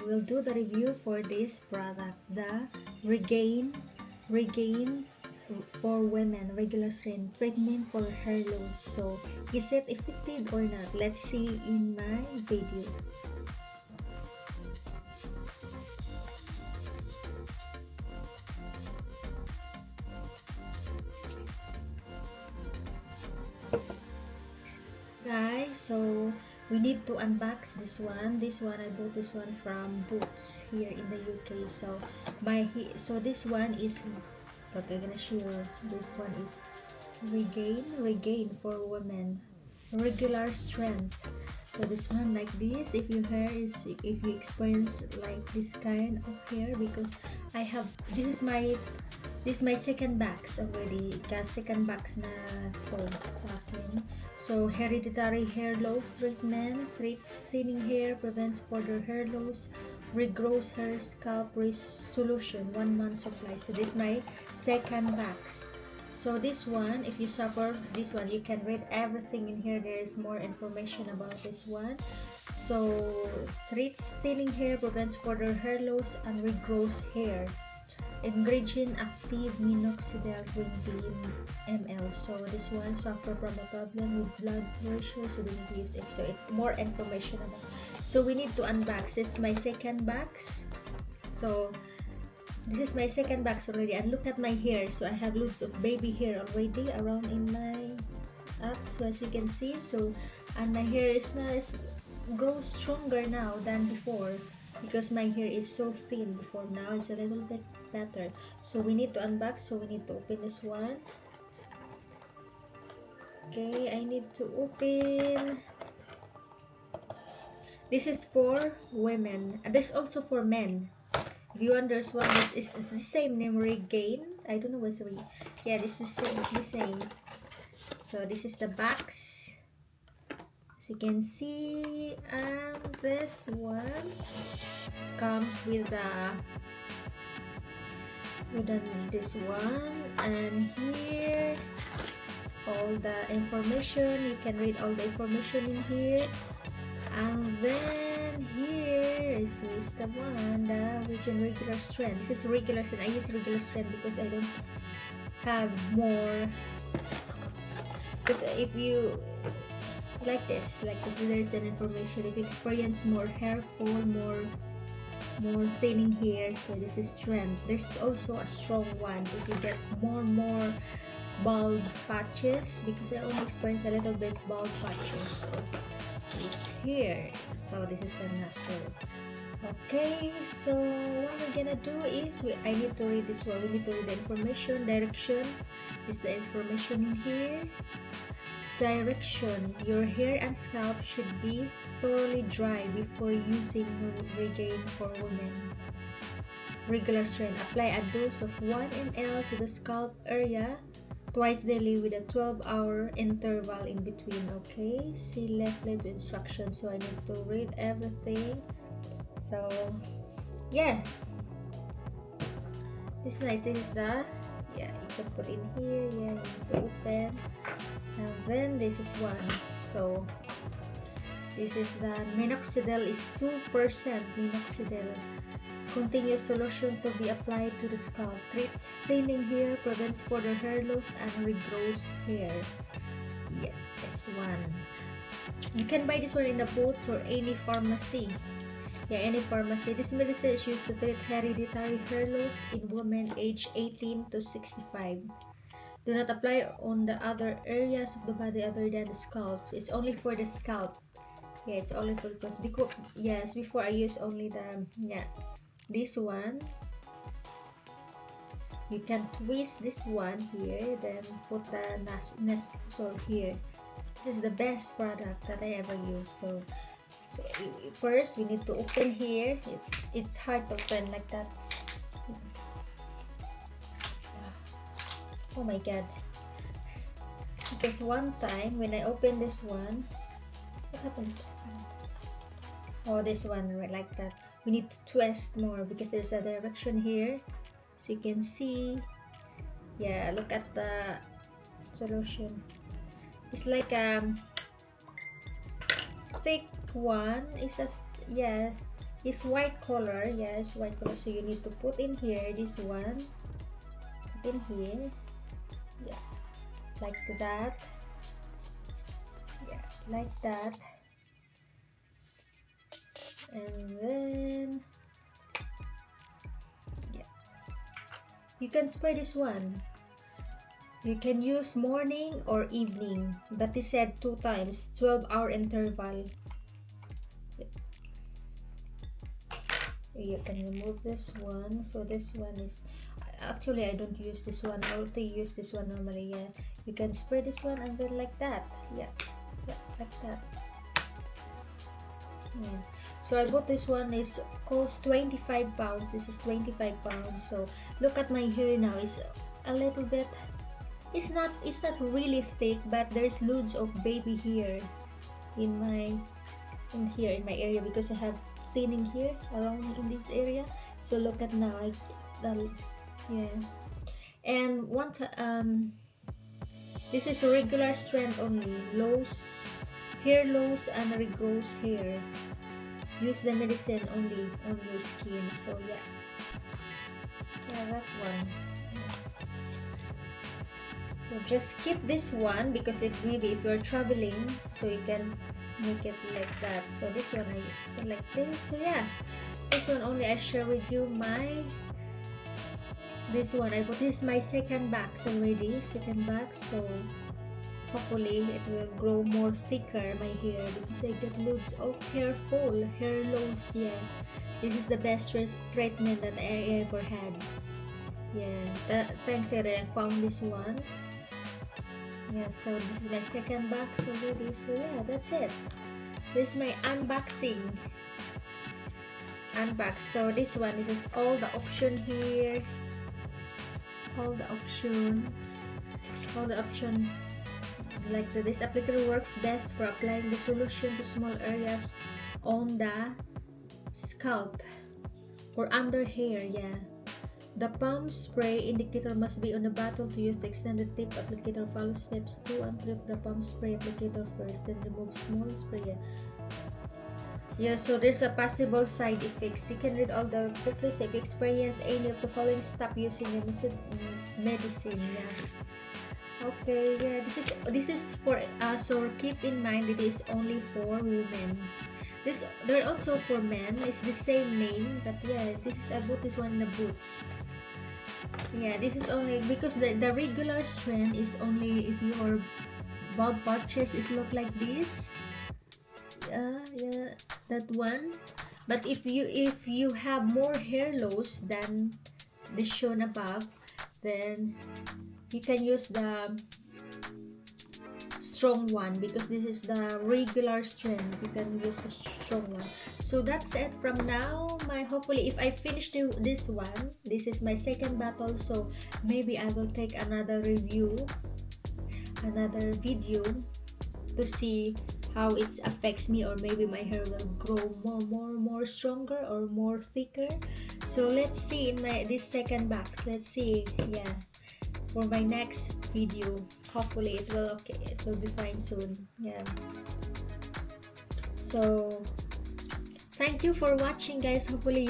we'll do the review for this product, the Regaine for women regular strength treatment for hair loss. So is it effective or not? Let's see in my video. Guys, so we need to unbox this one. I bought this one from Boots here in the UK. So this one is, look, I'm gonna show you. This one is Regaine for women regular strength. So this one like this, if you experience like this kind of hair, because I have, this is my second box already, second box na to sa akin. So hereditary hair loss treatment, treats thinning hair, prevents further hair loss, regrows hair, scalp resolution, 1 month supply. So this is my second box. So this one, if you suffer this one, you can read everything in here. There is more information about this one. So treats thinning hair, prevents further hair loss, and regrows hair. Ingredient: active minoxidil 20 ml. So this one suffer from a problem with blood pressure, so they need to use it. So it's more information about. So we need to unbox. It's my second box. So this is my second box already, and look at my hair. So I have loads of baby hair already around in my apps. So as you can see, so and my hair is nice, grows stronger now than before, because my hair is so thin before. Now it's a little bit better. So we need to unbox. So we need to open this one. Okay, I need to open. This is for women, and there's also for men. If you wonder, one is the same name, Regaine. I don't know what's the yeah, this is the same. So this is the box. As you can see, this one comes with this one, and here all the information. You can read all the information in here, and then here is the one, the regular strength. This is regular strength. I use regular strength because I don't have more. Because if you like this, there's an information. If you experience more hair fall, more thinning hair, so this is strength. There's also a strong one if you get more bald patches, because I only experience a little bit bald patches. So is here. So this is the natural. Okay, so what we're gonna do is I need to read this one. We need to read the information. Direction is the information in here. Direction: your hair and scalp should be thoroughly dry before using Regaine for women regular strength. Apply a dose of 1 ml to the scalp area twice daily with a 12-hour interval in between. Okay, see left to instructions. So I need to read everything. So yeah, this is nice. This is the, yeah, you can put in here. Yeah, you need to open, and then this is one. So this is the minoxidil, is 2% minoxidil. Continuous solution to be applied to the scalp. Treats thinning hair, prevents further hair loss, and regrows hair. Yeah, this one. You can buy this one in the Boots or any pharmacy. Yeah, any pharmacy. This medicine is used to treat hereditary hair loss in women aged 18 to 65. Do not apply on the other areas of the body other than the scalp. It's only for the scalp. Yeah, it's only for the because yes, before I used only the, yeah, this one. You can twist this one here, then put the so here. This is the best product that I ever used. So first we need to open here. It's hard to open like that. Oh my god, because one time when I opened this one, what happened? Oh, this one, right, like that. We need to twist more because there's a direction here, so you can see. Yeah, look at the solution. It's like thick one. Is a, yeah, It's white color. Yes, white color. So you need to put in here this one. Put in here. Yeah, like that. Yeah, like that. And then yeah, you can spray this one. You can use morning or evening, but is said 2 times, 12-hour interval. You can remove this one. So this one is, actually I don't use this one. I only use this one normally. Yeah, you can spray this one and then like that. Yeah, yeah, like that. Yeah. So I bought this one, is cost 25 pounds. This is 25 pounds. So look at my hair now. It's a little bit, it's not really thick, but there's loads of baby hair in my area, because I have thinning here around in this area. So look at now, yeah. And this is a regular strength only, hair loss and regrows hair. Use the medicine only on your skin. So yeah, that one. So just skip this one, because if you're traveling, so you can make it like that. So this one I used like this. So yeah, this one only I share with you. This one I bought. This is my second box already. So hopefully it will grow more thicker, my hair, because I get loads of hair loss. Yeah, this is the best treatment that I ever had. Yeah, thanks that I found this one. Yeah, so this is my second box already. So yeah, that's it. This is my unboxing. So this one, it is all the option here. All the option. Like this applicator works best for applying the solution to small areas on the scalp or under hair. Yeah. The palm spray indicator must be on the bottle. To use the extended tip applicator, follow steps 2 and 3 of the palm spray applicator first, then remove small spray. Yeah, so there's a possible side effects. You can read all the booklets. If you experience any of the following, stop using the medicine. Yeah. Okay, yeah, this is for so keep in mind it is only for women. They're also for men. It's the same name, but yeah, I bought this one in the Boots. Yeah, this is only because the regular strand is only if your bald patches is look like this. Yeah, that one. But if you have more hair loss than the shown above, then you can use the strong one, because this is the regular strand. You can use the strong one. So that's it from now. Hopefully if I finish this one, this is my second bottle, so maybe I will take another video to see how it affects me, or maybe my hair will grow more stronger or more thicker. So let's see in this second box. Let's see. Yeah, for my next video, hopefully it will be fine soon. Yeah, so thank you for watching, guys. Hopefully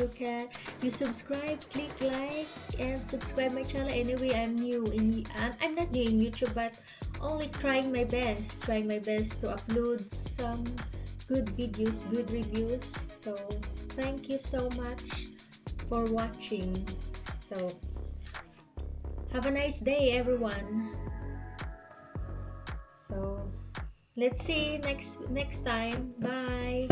you subscribe, click like and subscribe my channel. Anyway, I'm not new in YouTube, but only trying my best to upload some good videos, good reviews. So thank you so much for watching. So have a nice day, everyone. So let's see next time. Bye.